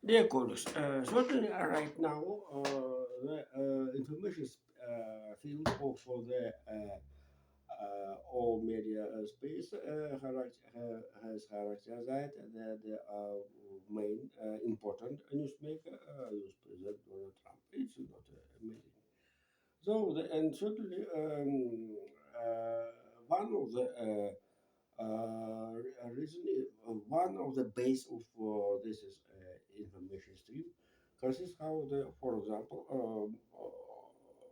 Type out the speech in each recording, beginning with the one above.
Dear colleagues, certainly right now the information field of for the all media space has characterized the main important newsmaker is President Donald Trump. It's not amazing. So, and certainly one of the reason, one of the base of this is information stream, consists how the, for example,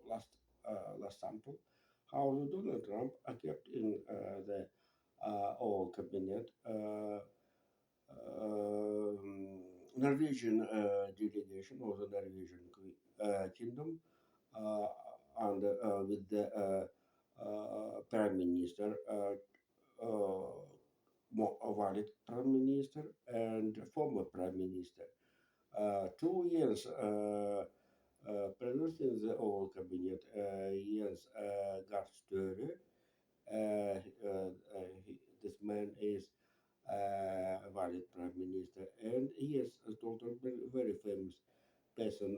last sample, how the Donald Trump kept in the our cabinet Norwegian delegation or the Norwegian kingdom uh, and with the prime minister, valid prime minister and former prime minister. 2 years presence in the old cabinet, Jens Gahr Støre. This man is valid prime minister, and he is a total very famous person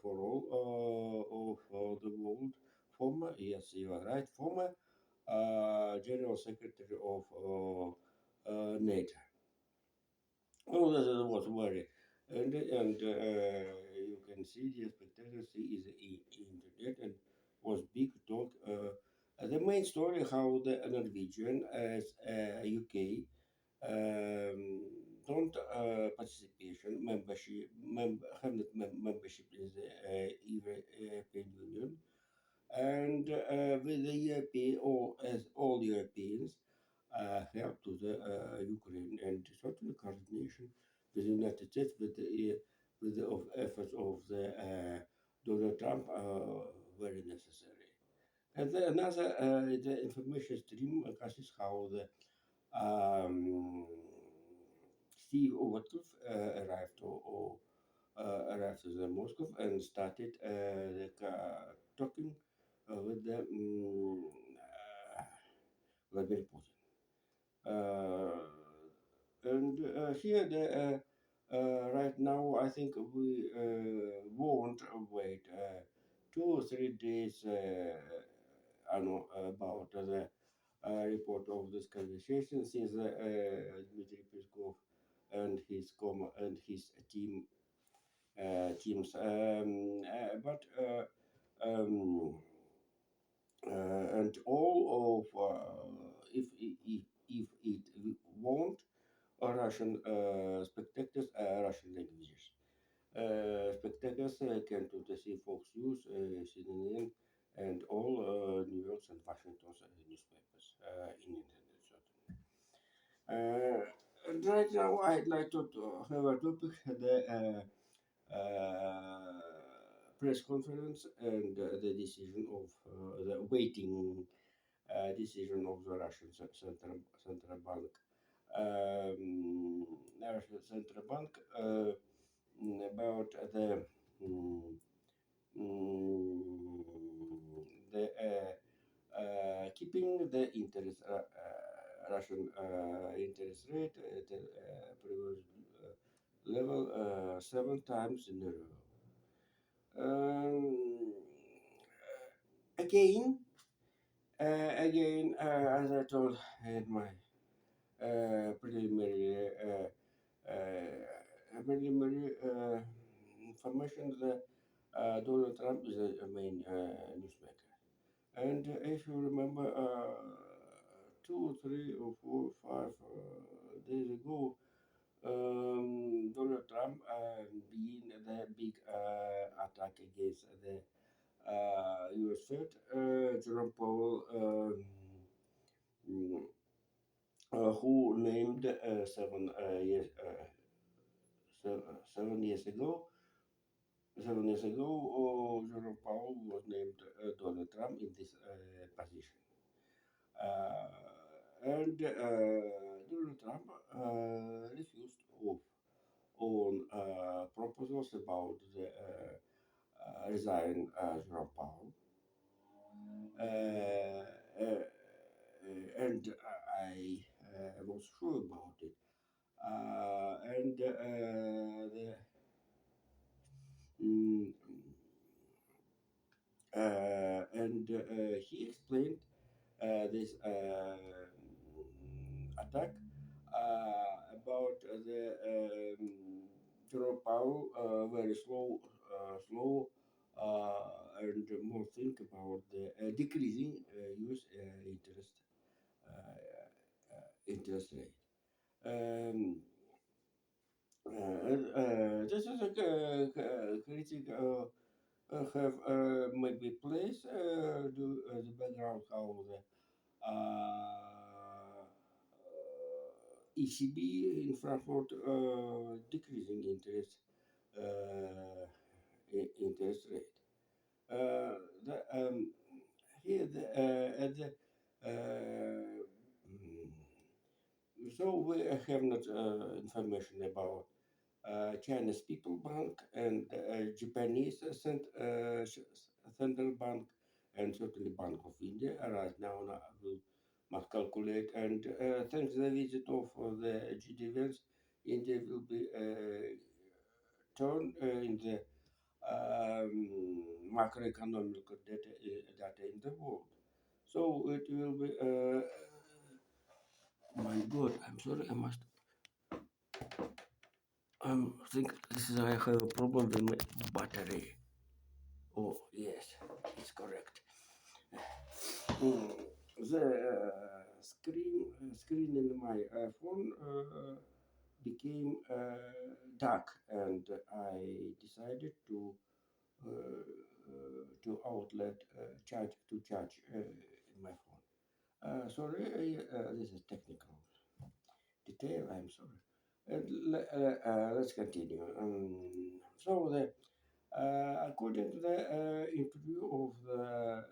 for all of the world. Former, yes, you are right, former General Secretary of NATO. Oh, that was very, and you can see the spectators see is internet and was big talk. The main story how the Norwegian as UK don't participation membership have not membership in the European Union and with the European or as all Europeans help to the Ukraine and certainly coordination with the United States with the efforts of the Donald Trump very necessary. And then another the information stream consists how the um, Steve Overtooth arrived to the Moscow and started talking with the Vladimir Putin. Uh, and here, right now, I think we won't wait 2 or 3 days. I know about the report of this conversation since Dmitry Peskov and his teams. But um, and all of if it won't Russian spectators Russian languages. Spectators can to the see Fox News, CNN, and all New York and Washington newspapers in internet. Certainly. And right now, I'd like to have a topic the press conference and the decision of the waiting decision of the Russian central bank. Russian central bank about mm, keeping the interest Russian interest rate at the previous level 7 times in a row. Um, again, as I told in my preliminary information that Donald Trump is a main newsmaker. And if you remember, 2, 3, or 4, 5 days ago, Donald Trump began the big attack against the U.S. Fed. Jerome Powell, mm, who named 7 years ago, 7 years ago, Jerome Powell was named Donald Trump in this position. And Donald Trump refused on proposals about the resign Jerome Powell. And I was sure about it. And the he explained this attack about the drop out, very slow, and more think about the decreasing use interest rate. Um, this is a critic have maybe place the background how the ECB in Frankfurt decreasing uh, interest rate. Uh, the, here the, at the mm, so we have not information about Chinese People Bank and Japanese Central Bank and certainly Bank of India. Right now, I will must calculate and thanks to the visit of the GD events, India will be turned in the macroeconomic data in the world. So it will be. My God, I'm sorry. I think this is I have a problem with my battery. Oh yes, it's correct. Mm, the screen in my iPhone became dark, and I decided to outlet charge in my phone. Sorry, this is technical detail. I'm sorry. Let's continue. So according to the interview of the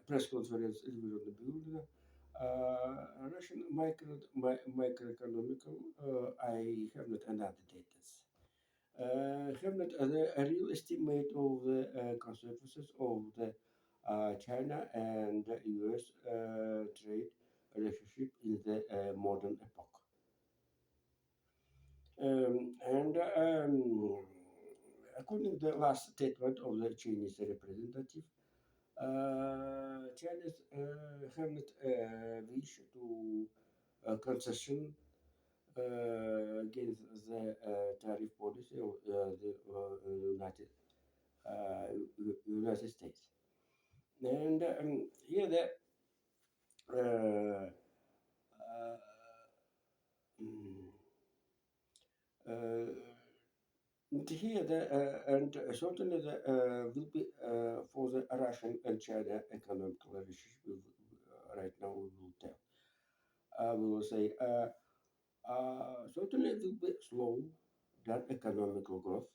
press conference delivered on the building, Russian microeconomical, I have not another data. Have not a real estimate of the consequences of the China and the US trade relationship in the modern epoch. And according to the last statement of the Chinese representative, Chinese have not wish to concession against the tariff policy of the United States. And here the uh, uh, mm, uh, here the and certainly the will be for the Russian and China economic relationship. Right now, we will tell. We will say certainly it will be slow than economical growth.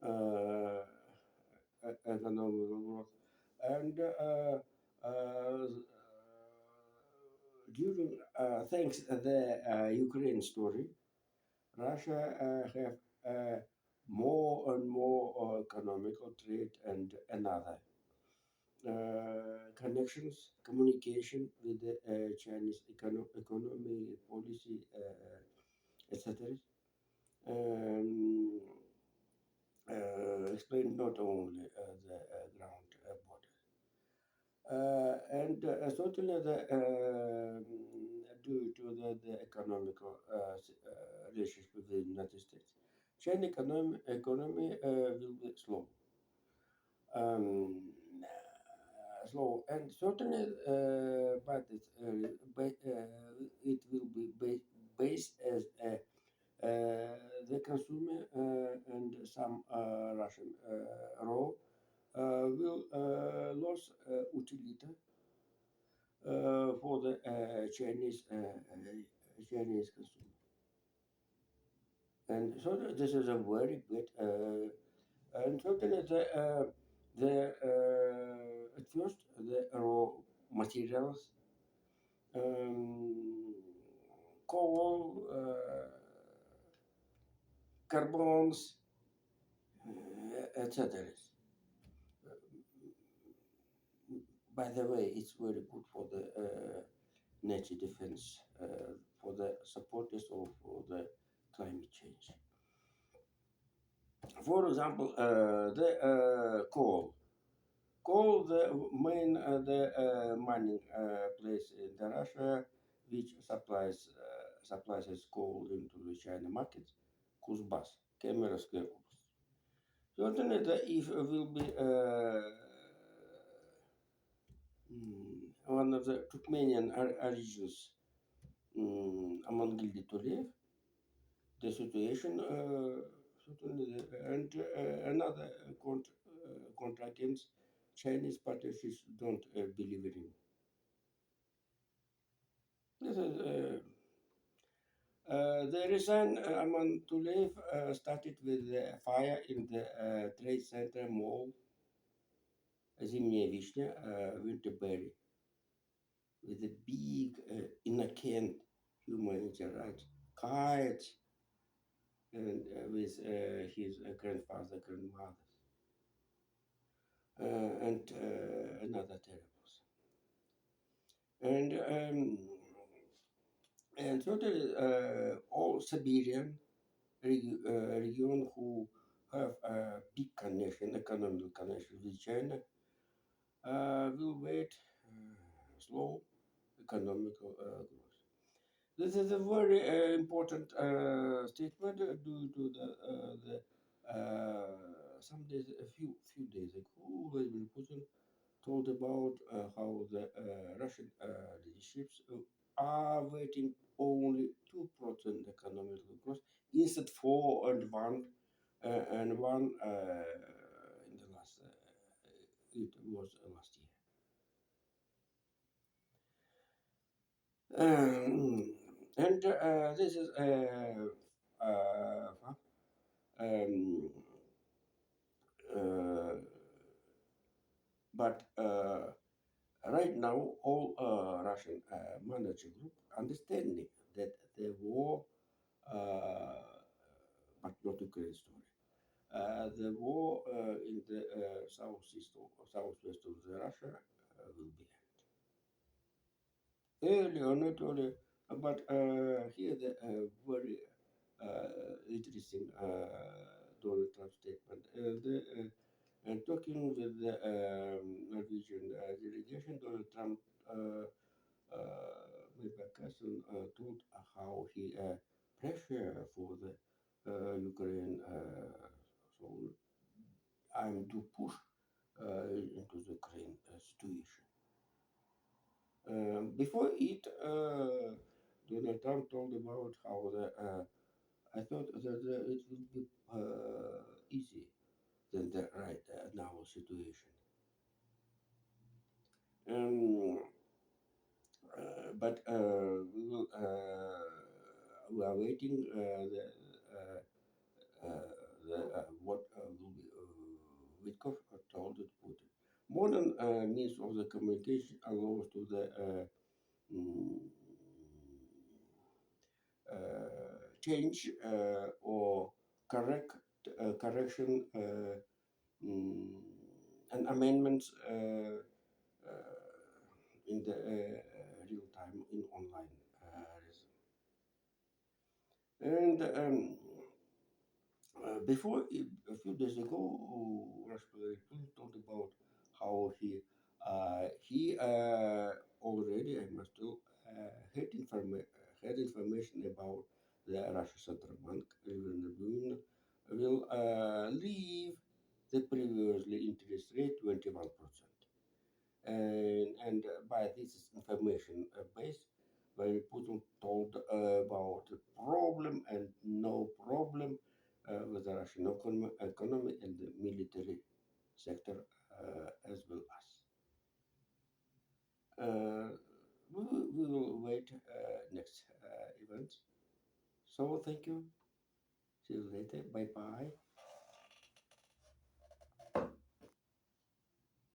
Uh, Economical growth, and during thanks the Ukraine story, Russia have more and more economical trade and another connections, communication with the Chinese economy, policy, etc. Um, explain not only the ground border. And certainly due to the economical relationship with the United States, China economy will be slow. Slow and certainly, but it will be based as the consumer and some Russian raw will lose utility for the Chinese consumer. And so this is a very good, and certainly at first the raw materials, um, coal, carbons, etc. By the way, it's very good for the nature defense, for the supporters of the climate change. For example, the coal. Coal, the main the mining place in the Russia, which supplies its coal into the China market, Kuzbas, Kemerovsky Oblast. Certainly, if will be one of the Turkmenian regions among Gildi to live, the situation certainly, and another contractants, Chinese parties don't believe in. This is the reason Aman Tulev started with the fire in the Trade Center Mall, Zimняя Вишня, Winterberry, with a big innocent humanity rights, kites, and with his grandfather, grandmother, and another terribles. And totally all Siberian region who have a big connection, economic connection with China, will wait slow economical growth. This is a very important statement due to the some days, a few days ago, Vladimir Putin told about how the Russian leaderships are waiting only 2% economic growth instead 4 and one in the last it was last year. And this is um, uh, but right now all Russian manager group understanding that the war, uh, but not Ukraine story. The war in the southwest of the Russia will be early or not early, but here the very interesting Donald Trump statement. And talking with the Norwegian delegation, Donald Trump made a question, told how he pressure for the Ukraine. So I'm to push into the Ukraine situation. Before it, Donald Trump told about how I thought that it would be easy than the right now situation. Um, but we are waiting what will be Witkoff told it Putin. Modern means of the communication allows to the mm, change or correction mm, and amendments in the real time in online and before a few days ago, Rashpal talked about how he already I must do had information about the Russia Central Bank will leave the previously interest rate 21%. And by this information base, when Putin told about the problem and no problem with the Russian economy and the military sector as well as. Uh, we will wait next event. So thank you. See you later. Bye bye.